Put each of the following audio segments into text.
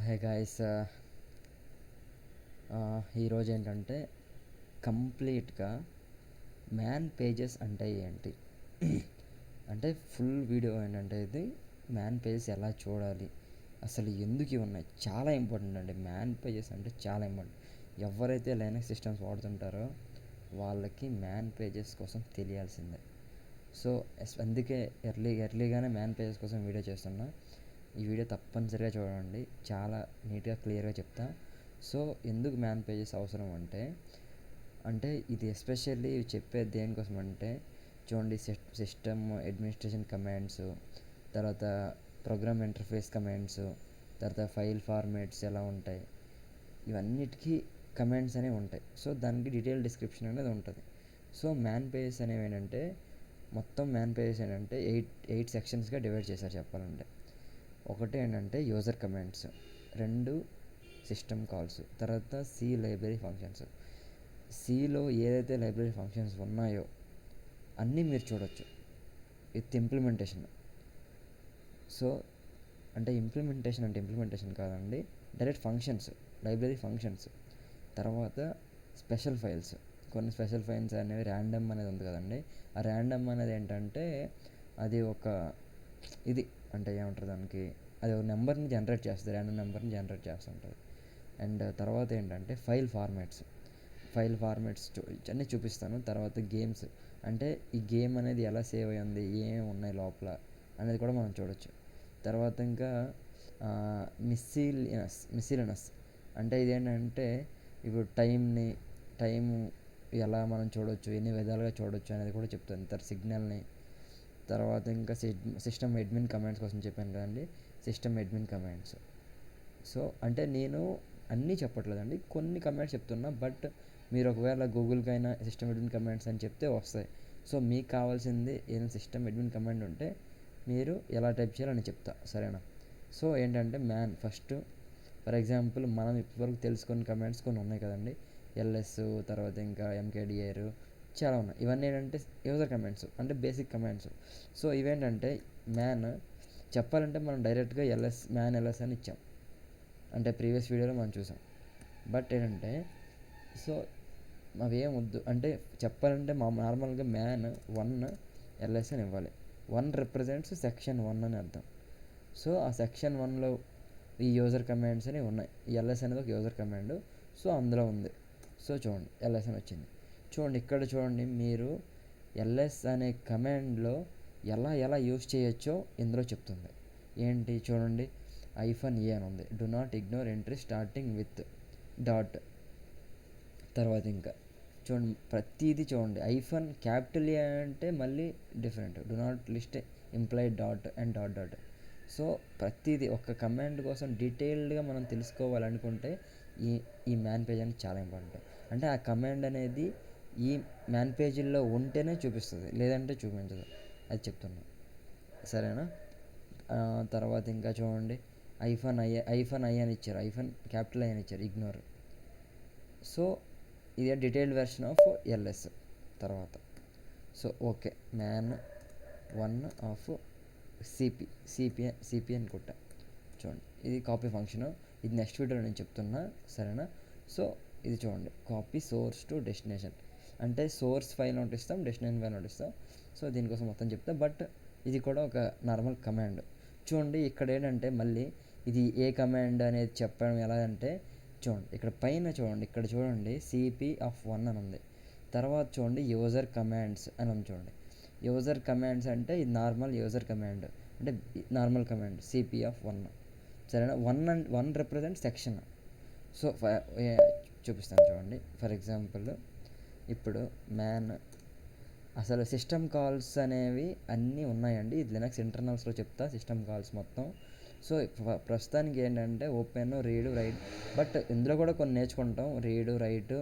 Hey guys, ఈరోజు ఏంటంటే కంప్లీట్గా మ్యాన్ పేజెస్ అంటే ఏంటి అంటే ఫుల్ వీడియో ఏంటంటే ఇది మ్యాన్ పేజెస్ ఎలా చూడాలి, అసలు ఎందుకు ఇవి ఉన్నాయి, చాలా ఇంపార్టెంట్ అండి. మ్యాన్ పేజెస్ అంటే చాలా ఇంపార్టెంట్. ఎవరైతే లైనక్స్ సిస్టమ్స్ వాడుతుంటారో వాళ్ళకి మ్యాన్ పేజెస్ కోసం తెలియాల్సిందే. సో అందుకే ఎర్లీగానే మ్యాన్ పేజెస్ కోసం వీడియో చేస్తున్నా. ఈ వీడియో తప్పనిసరిగా చూడండి, చాలా నీట్గా క్లియర్గా చెప్తా. సో ఎందుకు మ్యాన్ పేజెస్ అవసరం అంటే ఇది ఎస్పెషల్లీ చెప్పేది దేనికోసం అంటే, చూడండి, సిస్టమ్ అడ్మినిస్ట్రేషన్ కమాండ్స్, తర్వాత ప్రోగ్రామ్ ఇంటర్ఫేస్ కమాండ్స్, తర్వాత ఫైల్ ఫార్మాట్స్ ఎలా ఉంటాయి, ఇవన్నిటికీ కమాండ్స్ అనేవి ఉంటాయి. సో దానికి డీటెయిల్ డిస్క్రిప్షన్ అనేది ఉంటుంది. సో మ్యాన్ పేజెస్ అనేవి ఏంటంటే, మొత్తం మ్యాన్ పేజెస్ ఏంటంటే ఎయిట్ సెక్షన్స్గా డివైడ్ చేశారు చెప్పాలంటే. ఒకటి ఏంటంటే యూజర్ కమాండ్స్, రెండు సిస్టమ్ కాల్స్, తర్వాత సి లైబ్రరీ ఫంక్షన్స్. సిలో ఏదైతే లైబ్రరీ ఫంక్షన్స్ ఉన్నాయో అన్నీ మీరు చూడొచ్చు విత్ ఇంప్లిమెంటేషన్. సో అంటే ఇంప్లిమెంటేషన్ కాదండి, డైరెక్ట్ ఫంక్షన్స్, లైబ్రరీ ఫంక్షన్స్. తర్వాత స్పెషల్ ఫైల్స్, కొన్ని స్పెషల్ ఫైల్స్ అనేవి ర్యాండమ్ అనేది ఉంది కదండి. ఆ ర్యాండమ్ అనేది ఏంటంటే అది ఒక ఇది అంటే ఏమంటారు దానికి, అది ఒక నెంబర్ని జనరేట్ చేస్తుంది, ర్యాండమ్ నెంబర్ని జనరేట్ చేస్తుంటుంది. అండ్ తర్వాత ఏంటంటే ఫైల్ ఫార్మాట్స్ అన్నీ చూపిస్తాను. తర్వాత గేమ్స్, అంటే ఈ గేమ్ అనేది ఎలా సేవ్ అయ్యింది, ఏమేమి ఉన్నాయి లోపల అనేది కూడా మనం చూడొచ్చు. తర్వాత ఇంకా మిస్సిలినస్ అంటే ఇదేంటంటే ఇప్పుడు టైము ఎలా మనం చూడొచ్చు, ఎన్ని విధాలుగా చూడొచ్చు అనేది కూడా చెప్తాను. తర్వాత సిగ్నల్ని, తర్వాత ఇంకా సిస్టమ్ అడ్మిన్ కమాండ్స్ కోసం చెప్పాను కదండి, సిస్టమ్ అడ్మిన్ కమాండ్స్. సో అంటే నేను అన్నీ చెప్పట్లేదండి, కొన్ని కమాండ్స్ చెప్తున్నా. బట్ మీరు ఒకవేళ గూగుల్కైనా సిస్టమ్ అడ్మిన్ కమాండ్స్ అని చెప్తే వస్తాయి. సో మీకు కావాల్సింది ఏదైనా సిస్టమ్ అడ్మిన్ కమాండ్ ఉంటే మీరు ఎలా టైప్ చేయాలని చెప్తా, సరేనా? సో ఏంటంటే ఫస్ట్ ఫర్ ఎగ్జాంపుల్ మనం ఇప్పటివరకు తెలుసుకున్న కమాండ్స్ కొన్ని ఉన్నాయి కదండి, ఎల్ఎస్, తర్వాత ఇంకా ఎంకేడిఆర్, చాలా ఉన్నాయి. ఇవన్నీ ఏంటంటే యూజర్ కమాండ్స్, అంటే బేసిక్ కమాండ్స్. సో ఇవేంటంటే చెప్పాలంటే మనం డైరెక్ట్గా మ్యాన్ ఎల్ఎస్ అని ఇచ్చాం, అంటే ప్రీవియస్ వీడియోలో మనం చూసాం. బట్ ఏంటంటే సో అవేం వద్దు, అంటే చెప్పాలంటే నార్మల్గా మ్యాన్ 1 ఎల్ఎస్ అని ఇవ్వాలి. 1 రిప్రజెంట్స్ సెక్షన్ 1 అని అర్థం. సో ఆ సెక్షన్ 1లో ఈ యూజర్ కమాండ్స్ అనేవి ఉన్నాయి. ఈ ఎల్ఎస్ అనేది ఒక యూజర్ కమాండ్, సో అందులో ఉంది. సో చూడండి, ఎల్ఎస్ అని వచ్చింది. చూడండి ఇక్కడ చూడండి, మీరు ఎల్ఎస్ అనే కమాండ్లో ఎలా యూజ్ చేయొచ్చో ఇందులో చెప్తుంది. ఏంటి చూడండి, -e అని ఉంది, do not ignore entry starting with dot. తర్వాత ఇంకా చూడండి, ప్రతిదీ చూడండి, క్యాపిటల్ ఏ అంటే మళ్ళీ different, do not list implied dot and dot. So ప్రతిదీ ఒక కమాండ్ కోసం డీటెయిల్డ్గా మనం తెలుసుకోవాలనుకుంటే ఈ మ్యాన్ పేజ్ అనేది చాలా ఇంపార్టెంట్. అంటే ఆ కమాండ్ అనేది ఈ మ్యాన్ పేజీల్లో ఉంటేనే చూపిస్తుంది, లేదంటే చూపించదు, అది చెప్తున్నా, సరేనా? తర్వాత ఇంకా చూడండి, ఐ అని ఇచ్చారు, క్యాపిటల్ ఐ అని ఇచ్చారు, ఇగ్నోర్. సో ఇది డీటెయిల్డ్ వెర్షన్ ఆఫ్ ఎల్ఎస్. తర్వాత so okay, man 1 of CP అని కొట్టా. చూడండి, ఇది కాపీ ఫంక్షన్, ఇది నెక్స్ట్ వీడియోలో నేను చెప్తున్నా, సరేనా? సో ఇది చూడండి, కాపీ సోర్స్ టు డెస్టినేషన్, అంటే సోర్స్ ఫైల్ ఒకటి ఇస్తాం, డెస్టినేషన్ ఫైల్ ఒకటి ఇస్తాం. సో దీనికోసం మొత్తం చెప్తా, బట్ ఇది కూడా ఒక నార్మల్ కమాండ్. చూడండి ఇక్కడ ఏంటంటే మళ్ళీ ఇది ఏ కమాండ్ అనేది చెప్పడం ఎలా అంటే, చూడండి ఇక్కడ పైన చూడండి, ఇక్కడ చూడండి cp(1) అని ఉంది. తర్వాత చూడండి యూజర్ కమాండ్స్ అని ఉంది. చూడండి యూజర్ కమాండ్స్ అంటే ఇది నార్మల్ యూజర్ కమాండ్, అంటే నార్మల్ కమాండ్ cp(1), సరేనా? 1 రిప్రజెంట్ సెక్షన్. సో చూపిస్తాను చూడండి. ఫర్ ఎగ్జాంపుల్ ఇప్పుడు అసలు సిస్టమ్ కాల్స్ అనేవి అన్నీ ఉన్నాయండి, ఇది లినక్స్ ఇంటర్నల్స్లో చెప్తా సిస్టమ్ కాల్స్ మొత్తం. సో ప్రస్తుతానికి ఏంటంటే ఓపెన్, రీడ్, రైట్, బట్ ఇందులో కూడా కొన్ని నేర్చుకుంటాం, రీడ్, రైట్,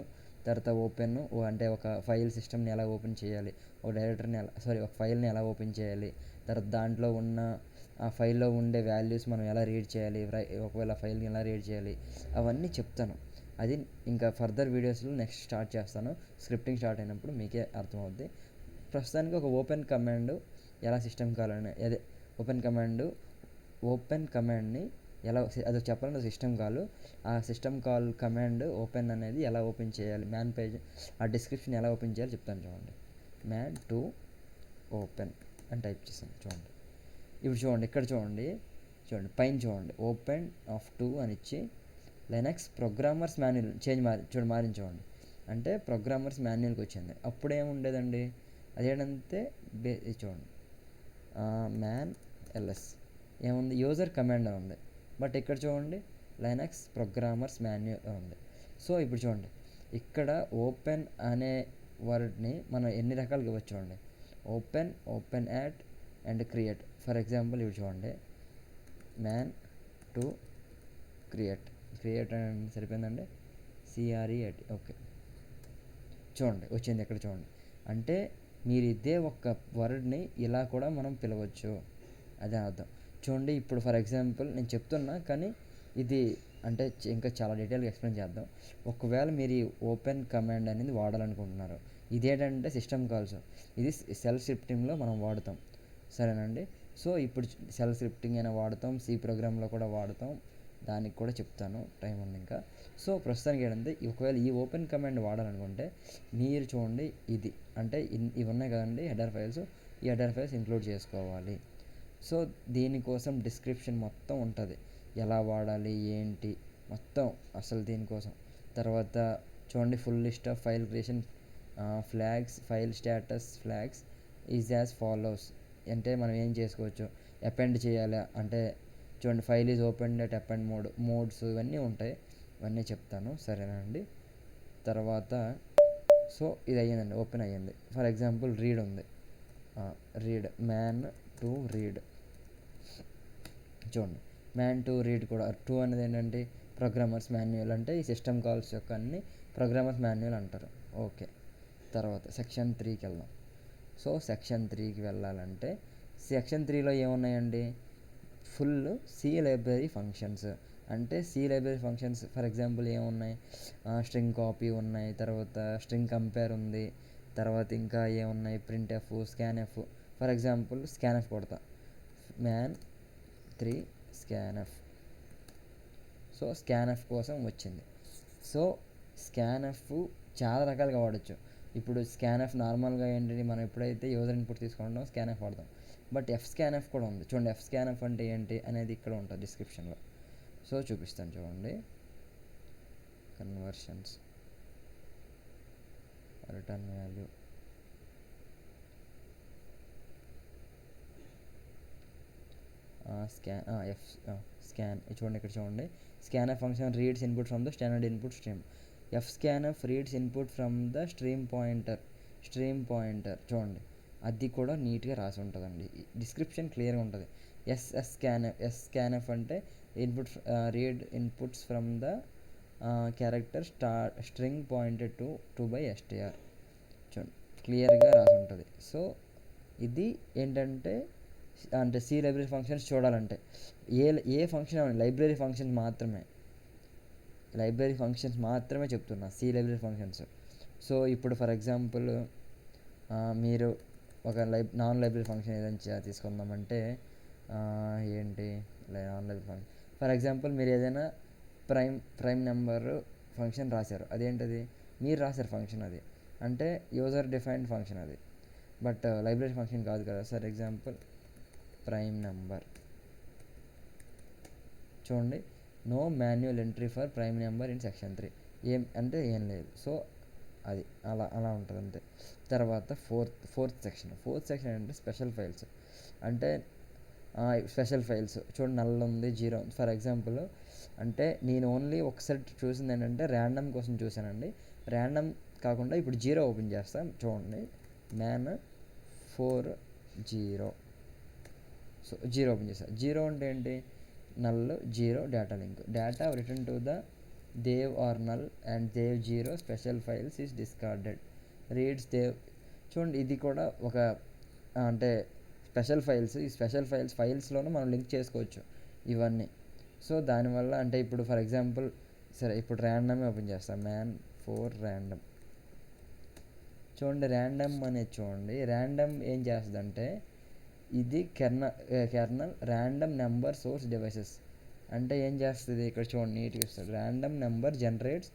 తర్వాత ఓపెన్, అంటే ఒక ఫైల్ సిస్టమ్ని ఎలా ఓపెన్ చేయాలి, ఒక ఫైల్ని ఎలా ఓపెన్ చేయాలి, తర్వాత దాంట్లో ఉన్న ఆ ఫైల్లో ఉండే వాల్యూస్ మనం ఎలా రీడ్ చేయాలి, ఒకవేళ ఫైల్ని ఎలా రీడ్ చేయాలి, అవన్నీ చెప్తాను. అది ఇంకా ఫర్దర్ వీడియోస్లో నెక్స్ట్ స్టార్ట్ చేస్తాను, స్క్రిప్టింగ్ స్టార్ట్ అయినప్పుడు మీకే అర్థమవుద్ది. ప్రస్తుతానికి ఒక ఓపెన్ కమాండ్ ఎలా సిస్టమ్ కావాలని, ఓపెన్ కమాండ్ని ఎలా అది చెప్పాలంటే సిస్టమ్ కాల్. ఆ సిస్టమ్ కాల్ కమాండ్ ఓపెన్ అనేది ఎలా ఓపెన్ చేయాలి, మ్యాన్ పేజ్ ఆ డిస్క్రిప్షన్ ఎలా ఓపెన్ చేయాలో చెప్తాను చూడండి. మ్యాన్ టు ఓపెన్ అని టైప్ చేసాను చూడండి. ఇప్పుడు చూడండి ఇక్కడ చూడండి పైన చూడండి ఓపెన్ ఆఫ్ టు అని ఇచ్చి లైనక్స్ ప్రోగ్రామర్స్ మాన్యువల్ మారించండి. అంటే ప్రోగ్రామర్స్ మాన్యువల్కి వచ్చింది. అప్పుడు ఏముండేదండి, అదేంటంటే చూడండి మ్యాన్ ఎల్ఎస్ ఏముంది, యూజర్ కమాండ్ అని ఉంది. బట్ ఇక్కడ చూడండి లైనక్స్ ప్రోగ్రామర్స్ మాన్యువల్ ఉంది. సో ఇప్పుడు చూడండి ఇక్కడ ఓపెన్ అనే వర్డ్ని మనం ఎన్ని రకాలుగా ఇవ్వచ్చు చూడండి. Open at and create. For example ఇవి చూడండి మ్యాన్ టు క్రియేట్ అని సరిపోయిందండి, CREAT. ఓకే చూడండి వచ్చింది ఇక్కడ చూడండి. అంటే మీరు ఇదే ఒక్క వర్డ్ని ఇలా కూడా మనం పిలవచ్చు, అదే అర్థం. చూడండి ఇప్పుడు ఫర్ ఎగ్జాంపుల్ నేను చెప్తున్నా కానీ ఇది అంటే ఇంకా చాలా డీటెయిల్గా ఎక్స్ప్లెయిన్ చేద్దాం. ఒకవేళ మీరు ఈ ఓపెన్ కమాండ్ అనేది వాడాలనుకుంటున్నారు, ఇదేంటంటే సిస్టమ్ కాల్స్, ఇది సెల్ స్క్రిప్టింగ్లో మనం వాడతాం, సరేనండి. సో ఇప్పుడు సెల్ స్క్రిప్టింగ్ అయినా వాడతాం, సి ప్రోగ్రామ్లో కూడా వాడతాం, దానికి కూడా చెప్తాను టైం ఉంది ఇంకా. సో ప్రస్తుతానికి ఏంటంటే ఒకవేళ ఈ ఓపెన్ కమాండ్ వాడాలనుకుంటే మీరు చూడండి ఇది అంటే ఇవి ఉన్నాయి కదండి హెడర్ ఫైల్స్, ఈ హెడర్ ఫైల్స్ ఇంక్లూడ్ చేసుకోవాలి. సో దీనికోసం డిస్క్రిప్షన్ మొత్తం ఉంటుంది, ఎలా వాడాలి ఏంటి మొత్తం అసలు దీనికోసం. తర్వాత చూడండి full list of file creation flags, file status flags is as follows. అంటే మనం ఏం చేసుకోవచ్చు, అపెండ్ చేయాలి అంటే చూడండి file is open at append modes ఇవన్నీ ఉంటాయి, ఇవన్నీ చెప్తాను సరేనండి. తర్వాత సో ఇది అయ్యిందండి, ఓపెన్ అయ్యింది. ఫర్ ఎగ్జాంపుల్ రీడ్ ఉంది, మ్యాన్ టు రీడ్. చూడండి మ్యాన్ టు రీడ్ కూడా టూ అనేది ఏంటంటే ప్రోగ్రామర్స్ మాన్యువల్, అంటే ఈ సిస్టమ్ కాల్స్ యొక్క అన్ని ప్రోగ్రామర్స్ మాన్యువల్ అంటారు. ఓకే తర్వాత సెక్షన్ 3కి వెళ్దాం. సో సెక్షన్ 3కి వెళ్ళాలంటే సెక్షన్ 3లో ఏమున్నాయండి, ఫుల్ సి లైబ్రరీ ఫంక్షన్స్. అంటే C library functions for example ఏమున్నాయి, స్ట్రింగ్ కాపీ ఉన్నాయి, తర్వాత స్ట్రింగ్ కంపేర్ ఉంది, తర్వాత ఇంకా ఏమున్నాయి printf, scanf. For example scanf కొడతా, మ్యాన్ 3 స్కాన్ఎఫ్. సో స్కాన్ఎఫ్ కోసం వచ్చింది. సో స్కాన్ఎఫ్ చాలా రకాలుగా వాడచ్చు. ఇప్పుడు స్కాన్ఎఫ్ నార్మల్గా ఏంటి, మనం ఎప్పుడైతే యూజర్ ఇన్పుట్ తీసుకుంటామో స్కాన్ఎఫ్ వాడతాం. బట్ ఎఫ్ స్కాన్ఎఫ్ కూడా ఉంది చూడండి. ఎఫ్ స్కాన్ఎఫ్ అంటే ఏంటి అనేది ఇక్కడ ఉంటుంది డిస్క్రిప్షన్లో. సో చూపిస్తాను చూడండి. కన్వర్షన్స్, రిటర్న్ వాల్యూ, స్కాన్ చూడండి ఇక్కడ చూడండి. Scanf function reads input from the standard input stream. F scanf reads input from the stream pointer చూడండి, అది కూడా నీట్గా రాసి ఉంటుందండి, డిస్క్రిప్షన్ క్లియర్గా ఉంటుంది. ఎస్ స్కాన్ఎఫ్ అంటే input read inputs from the character string pointed to 2/str చూడండి క్లియర్గా రాసి ఉంటుంది. సో ఇది ఏంటంటే అంటే సి లైబ్రరీ ఫంక్షన్స్ చూడాలంటే ఏ ఫంక్షన్ లైబ్రరీ ఫంక్షన్స్ మాత్రమే చెప్తున్నా, సి లైబ్రరీ ఫంక్షన్స్. సో ఇప్పుడు ఫర్ ఎగ్జాంపుల్ మీరు ఒక నాన్ లైబ్రరీ ఫంక్షన్ ఏదైనా తీసుకుందామంటే ఏంటి non library function, for example మీరు ఏదైనా ప్రైమ్ నెంబర్ ఫంక్షన్ రాశారు, అదేంటది మీరు రాశారు ఫంక్షన్, అది అంటే యూజర్ డిఫైన్డ్ ఫంక్షన్ అది, బట్ లైబ్రరీ ఫంక్షన్ కాదు కదా. ఫర్ ఎగ్జాంపుల్ ప్రైమ్ నెంబర్ చూడండి, no manual entry for prime number in section 3 ఏం లేదు. సో అది అలా ఉంటుంది అంతే. తర్వాత ఫోర్త్ సెక్షన్ అంటే స్పెషల్ ఫైల్స్. అంటే స్పెషల్ ఫైల్స్ చూడండి, నల్ ఉంది, జీరో ఉంది. ఫర్ ఎగ్జాంపుల్ అంటే నేను ఓన్లీ ఒకసారి చూసింది ఏంటంటే ర్యాండమ్ కోసం చూసానండి. ర్యాండమ్ కాకుండా ఇప్పుడు జీరో ఓపెన్ చేస్తాం చూడండి, మ్యాన్ 4 0. సో జీరో ఓపెన్ చేస్తాను. జీరో అంటే ఏంటి, null zero data link, data return to the dev or null and dev zero special files is discarded reads dev. చూడండి ఇది కూడా ఒక అంటే స్పెషల్ ఫైల్స్, ఈ స్పెషల్ ఫైల్స్లోనూ మనం లింక్ చేసుకోవచ్చు ఇవన్నీ. సో దానివల్ల అంటే ఇప్పుడు ఫర్ ఎగ్జాంపుల్ సరే ఇప్పుడు ర్యాండమ్ ఓపెన్ చేస్తాం, మ్యాన్ 4 ర్యాండమ్. చూడండి ర్యాండమ్ అనేది చూడండి, ర్యాండమ్ ఏం చేస్తుందంటే ఇది kernel random number source devices. అంటే ఏం చేస్తుంది ఇక్కడ చూడండి, నీట్గా ఇస్తాడు. Random number generates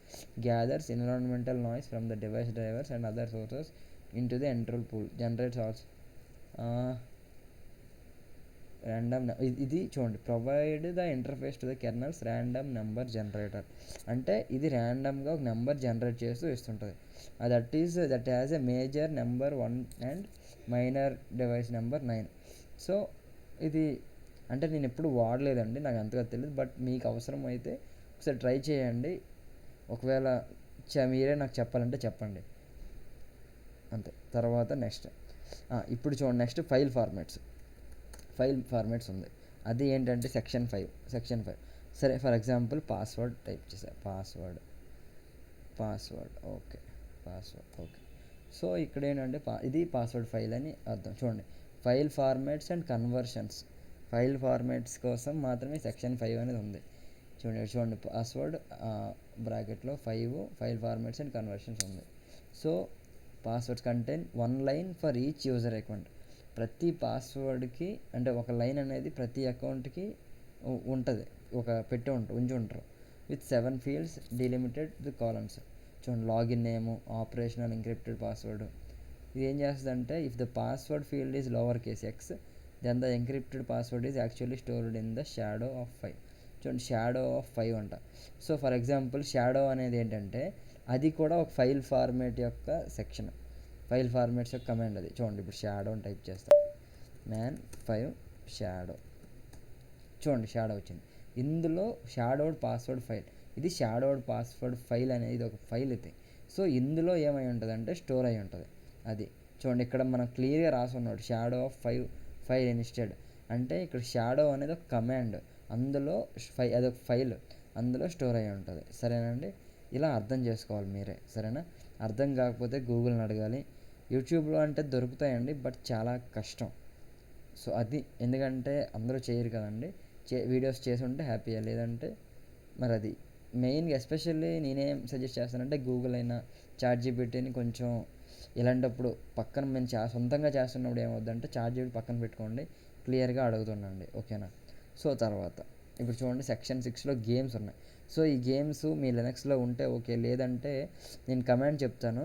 gathers environmental noise from the device drivers and other sources into the entropy pool generates also. Random ఇది చూడండి, provide the interface to the kernel's random number generator. అంటే ఇది ర్యాండమ్గా ఒక నెంబర్ జనరేట్ చేస్తూ ఇస్తుంటుంది. That has a major number 1 and minor device number 9. So ఇది అంటే నేను ఎప్పుడు వాడలేదండి, నాకు అంతగా తెలియదు. బట్ మీకు అవసరం అయితే ఒకసారి ట్రై చేయండి. ఒకవేళ మీరే నాకు చెప్పాలంటే చెప్పండి, అంతే. తర్వాత నెక్స్ట్ ఇప్పుడు చూడండి, నెక్స్ట్ ఫైల్ ఫార్మాట్స్ ఉంది. అది ఏంటంటే సెక్షన్ 5. సరే, ఫర్ ఎగ్జాంపుల్ పాస్వర్డ్ టైప్ చేసా, పాస్వర్డ్ ఓకే. సో ఇక్కడ ఏంటంటే ఇది పాస్వర్డ్ ఫైల్ అని అర్థం. చూడండి, file formats and conversions. File formats కోసం మాత్రమే సెక్షన్ 5 అనేది ఉంది. చూడండి పాస్వర్డ్ బ్రాకెట్లో 5 ఫైల్ ఫార్మాట్స్ అండ్ కన్వర్షన్స్ ఉంది. So passwords contain 1 line for each user account. ప్రతి పాస్వర్డ్కి అంటే ఒక లైన్ అనేది ప్రతి అకౌంట్కి ఉంటుంది, ఉంచి ఉంటారు. With 7 fields delimited with columns. చూడండి, login name, operational encrypted password. ఇది ఏం చేస్తుందంటే, if the password field is lower case x then the encrypted password is actually stored in the shadow of 5. చూడండి, షాడో ఆఫ్ 5 అంట. So for example shadow అనేది ఏంటంటే అది కూడా ఒక ఫైల్ ఫార్మాట్ యొక్క సెక్షన్, ఫైల్ ఫార్మాట్స్ యొక్క కమాండ్ అది. చూడండి, ఇప్పుడు షాడో అని టైప్ చేస్తాం, man5 షాడో. చూడండి, షాడో వచ్చింది. ఇందులో షాడోడ్ పాస్వర్డ్ ఫైల్, ఇది షాడోడ్ పాస్వర్డ్ ఫైల్ అనేది ఒక ఫైల్ ఇది. సో ఇందులో ఏమై ఉంటుందంటే స్టోర్ అయి ఉంటుంది అది. చూడండి, ఇక్కడ మనం క్లియర్గా రాసి ఉన్నాడు షాడో ఆఫ్ 5 ఫైల్ ఇన్స్టెడ్. అంటే ఇక్కడ షాడో అనేది ఒక కమాండ్, అందులో అదొక ఫైల్, అందులో స్టోర్ అయి ఉంటుంది. సరేనండి, ఇలా అర్థం చేసుకోవాలి మీరే. సరేనా? అర్థం కాకపోతే గూగుల్ని అడగాలి. యూట్యూబ్లో అంటే దొరుకుతాయండి, బట్ చాలా కష్టం. సో అది ఎందుకంటే అందరూ చేయరు కదండి. వీడియోస్ చేసి ఉంటే హ్యాపీగా, లేదంటే మరి అది మెయిన్గా ఎస్పెషల్లీ నేనేం సజెస్ట్ చేస్తానంటే గూగుల్ అయినా చాట్‌జీపీటీని కొంచెం ఇలాంటప్పుడు పక్కన మేము సొంతంగా చేస్తున్నప్పుడు ఏమవుద్దంటే చాట్‌జీపీటీ పక్కన పెట్టుకోండి, క్లియర్గా అడుగుతుండండి. ఓకేనా? సో తర్వాత ఇప్పుడు చూడండి, సెక్షన్ 6లో గేమ్స్ ఉన్నాయి. సో ఈ గేమ్స్ మీ లినక్స్లో ఉంటే ఓకే, లేదంటే నేను కమాండ్ చెప్తాను,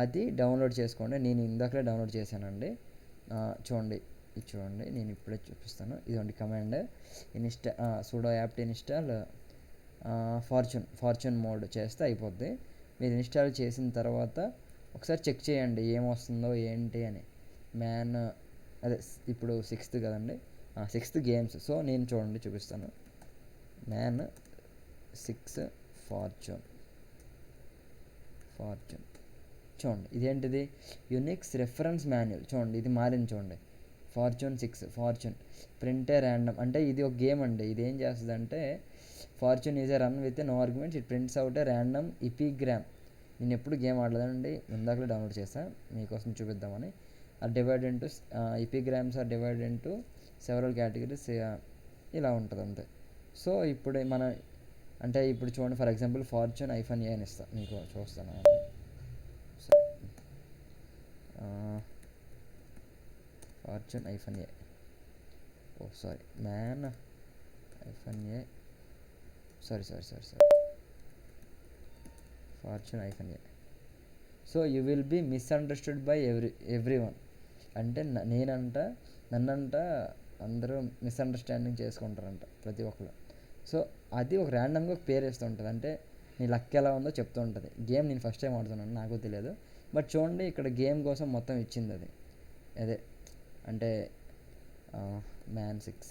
అది డౌన్లోడ్ చేసుకోండి. నేను ఇందాకలే డౌన్లోడ్ చేశానండి. చూడండి, ఇది చూడండి, నేను ఇప్పుడే చూపిస్తాను. ఇదండి command, sudo apt install fortune mode చేస్తే అయిపోద్ది. మీరు ఇన్స్టాల్ చేసిన తర్వాత ఒకసారి చెక్ చేయండి ఏమొస్తుందో ఏంటి అని. అదే ఇప్పుడు 6th కదండి, 6th గేమ్స్. సో నేను చూడండి చూపిస్తాను, man6 ఫార్చ్యూన్. చూడండి, ఇదేంటిది, యునిక్స్ రెఫరెన్స్ మాన్యువల్. చూడండి, ఇది మారింది చూడండి, ఫార్చ్యూన్ 6 ప్రింటే ర్యాండమ్. అంటే ఇది ఒక గేమ్ అండి. ఇది ఏం చేస్తుంది అంటే, fortune is a run with no arguments, it prints out a random epigram. నేను ఎప్పుడు గేమ్ ఆడలేదండి, ఇందాకలే డౌన్లోడ్ చేస్తాను మీకోసం చూపిద్దామని. Epigrams are divided into several categories, ఇలా ఉంటుంది అంతే. సో ఇప్పుడు అంటే ఇప్పుడు చూడండి, ఫర్ ఎగ్జాంపుల్ ఫార్చ్యూన్ -a అని ఇస్తాను మీకు, చూస్తాను. Fortune -a, sorry, man-a, sorry fortune -a. So you will be misunderstood by everyone. అంటే నన్నంట అందరూ మిస్అండర్స్టాండింగ్ చేసుకుంటారంట ప్రతి ఒక్కరు. సో అది ఒక ర్యాండమ్గా ఒక పేరు వేస్తూ ఉంటుంది, అంటే నీ లక్ ఎలా ఉందో చెప్తూ ఉంటుంది. గేమ్ నేను ఫస్ట్ టైం ఆడుతున్నాను, నాకు తెలియదు. బట్ చూడండి, ఇక్కడ గేమ్ కోసం మొత్తం ఇచ్చింది అదే అంటే man6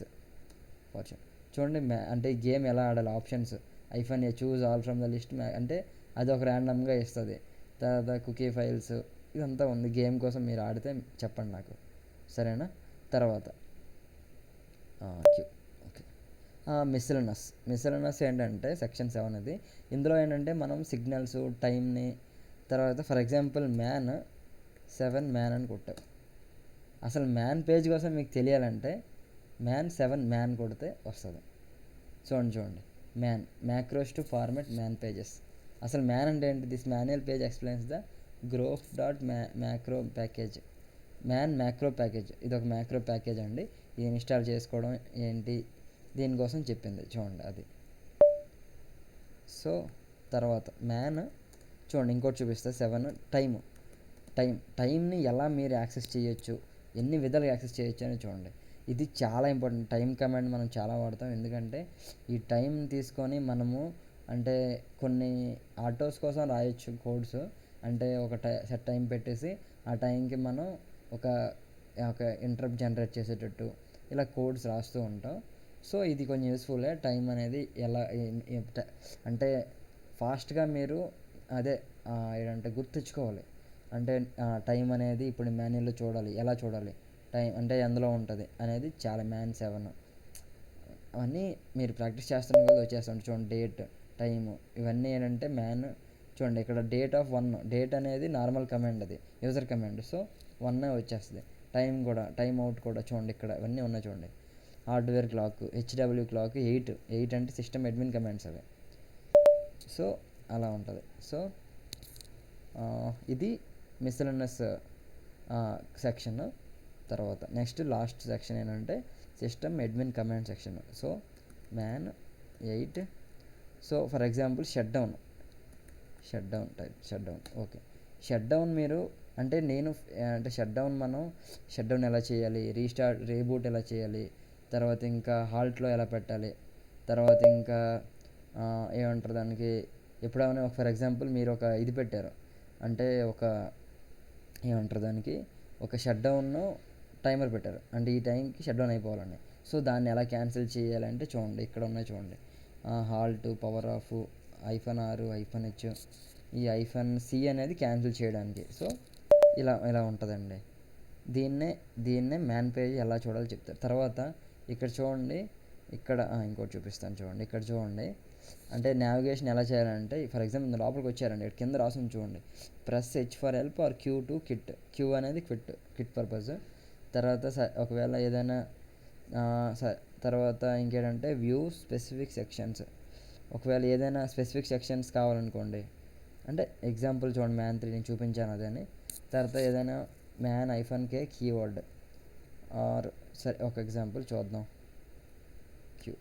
ఫార్చ్యూన్. చూడండి, అంటే ఈ గేమ్ ఎలా ఆడాలి, options -a choose all from the list, అంటే అది ఒక ర్యాండమ్గా ఇస్తుంది. తర్వాత కుకీ ఫైల్స్, ఇదంతా ఉంది. గేమ్ కోసం మీరు ఆడితే చెప్పండి నాకు, సరేనా? తర్వాత ఓకే, మిస్సెలనస్ ఏంటంటే సెక్షన్ 7 అది. ఇందులో ఏంటంటే మనం సిగ్నల్స్, టైంని, తర్వాత ఫర్ ఎగ్జాంపుల్ man7 అని కొట్టాం. అసలు మ్యాన్ పేజ్ కోసం మీకు తెలియాలంటే man7 కొడితే వస్తుంది. చూడండి, macros to format man pages. అసలు మ్యాన్ అంటే ఏంటి? This manual page explains the growth.macro package. Macro package, ఇది ఒక మ్యాక్రో ప్యాకేజ్ అండి. ఇది ఇన్స్టాల్ చేసుకోవడం ఏంటి, దీనికోసం చెప్పింది చూడండి అది. సో తర్వాత మ్యాన్ చూడండి ఇంకోటి చూపిస్తా 7 టైంని ఎలా మీరు యాక్సెస్ చేయొచ్చు, ఎన్ని విధాలుగా యాక్సెస్ చేయొచ్చు అని చూడండి. ఇది చాలా ఇంపార్టెంట్. టైం కమాండ్ మనం చాలా వాడతాం, ఎందుకంటే ఈ టైం తీసుకొని మనము అంటే కొన్ని ఆటోస్ కోసం రాయొచ్చు కోడ్స్. అంటే ఒక సెట్ టైం పెట్టేసి ఆ టైంకి మనం ఒక ఒక ఇంటరప్ట్ జనరేట్ చేసేటట్టు ఇలా కోడ్స్ రాస్తూ ఉంటాం. సో ఇది కొంచెం యూస్ఫుల్లే. టైం అనేది ఎలా అంటే ఫాస్ట్గా మీరు అదే ఏంటంటే గుర్తుంచుకోవాలి. అంటే టైం అనేది ఇప్పుడు మాన్యువల్లో చూడాలి, ఎలా చూడాలి, టైం అంటే ఎందులో ఉంటుంది అనేది చాలా మ్యాన్ 7 అవన్నీ మీరు ప్రాక్టీస్ చేస్తున్న కొద్దీ వచ్చేస్తుంది. చూడండి డేట్, టైము ఇవన్నీ ఏంటంటే మ్యాన్ చూడండి ఇక్కడ డేట్ ఆఫ్ 1, డేట్ అనేది నార్మల్ కమాండ్, అది యూజర్ కమాండ్. సో 1 వచ్చేస్తుంది. టైం కూడా, టైం అవుట్ కూడా చూడండి ఇక్కడ ఇవన్నీ ఉన్నాయి చూడండి. హార్డ్వేర్ క్లాక్, హెచ్డబ్ల్యూ క్లాక్ 8 అంటే సిస్టమ్ అడ్మిన్ కమాండ్స్ అవి. సో అలా ఉంటుంది. సో ఇది మిస్సెలనస్ సెక్షన్. తర్వాత నెక్స్ట్ లాస్ట్ సెక్షన్ ఏంటంటే system admin command section. So man 8. So for example shut down type okay. Shut down మీరు అంటే షట్ డౌన్ మనం షట్ డౌన్ ఎలా చేయాలి, రీబూట్ ఎలా చేయాలి, తర్వాత ఇంకా హాల్ట్లో ఎలా పెట్టాలి, తర్వాత ఇంకా ఏమంటారు దానికి, ఎప్పుడైనా ఫర్ ఎగ్జాంపుల్ మీరు ఒక ఇది పెట్టారు అంటే ఒక ఏమంటారు దానికి, ఒక షట్ డౌన్ టైమర్ పెట్టారు అంటే ఈ టైంకి షట్ డౌన్ అయిపోవాలని. సో దాన్ని ఎలా క్యాన్సిల్ చేయాలంటే చూడండి ఇక్కడ ఉన్నాయి చూడండి, halt, power of, -R, -H, ఈ -C అనేది క్యాన్సిల్ చేయడానికి. సో ఇలా ఉంటుందండి. దీన్నే మ్యాన్ పేజ్ ఎలా చూడాలో చెప్తారు. తర్వాత ఇక్కడ చూడండి, ఇక్కడ ఇంకోటి చూపిస్తాను చూడండి. ఇక్కడ చూడండి అంటే నావిగేషన్ ఎలా చేయాలంటే ఫర్ ఎగ్జాంపుల్ లోపలికి వచ్చారండి, ఇక్కడ కింద రాసుంది చూడండి, press H for help or Q to quit. Q అనేది క్విట్ పర్పస్. తర్వాత ఒకవేళ ఏదైనా తర్వాత ఇంకేంటంటే వ్యూ స్పెసిఫిక్ సెక్షన్స్. ఒకవేళ ఏదైనా స్పెసిఫిక్ సెక్షన్స్ కావాలనుకోండి, అంటే ఎగ్జాంపుల్ చూడండి మ్యాన్ 3 నేను చూపించాను అదని. తర్వాత ఏదైనా మ్యాన్ -K కీవర్డ్ ఆర్ సరే ఒక ఎగ్జాంపుల్ చూద్దాం. Q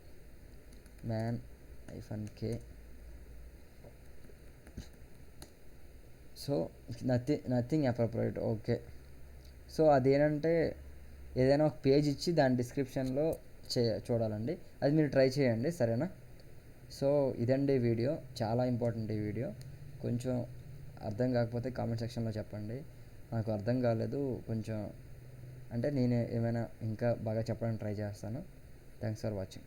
man -K. So nothing appropriate. Okay. So అదేంటంటే ఏదైనా ఒక పేజ్ ఇచ్చి దాని డిస్క్రిప్షన్లో చూడాలండి. అది మీరు ట్రై చేయండి, సరేనా? సో ఇదండి వీడియో, చాలా ఇంపార్టెంట్ ఈ వీడియో. కొంచెం అర్థం కాకపోతే కామెంట్ సెక్షన్లో చెప్పండి. నాకు అర్థం కాలేదు కొంచెం, అంటే నేను ఏమైనా ఇంకా బాగా చెప్పడానికి ట్రై చేస్తాను. Thanks for watching.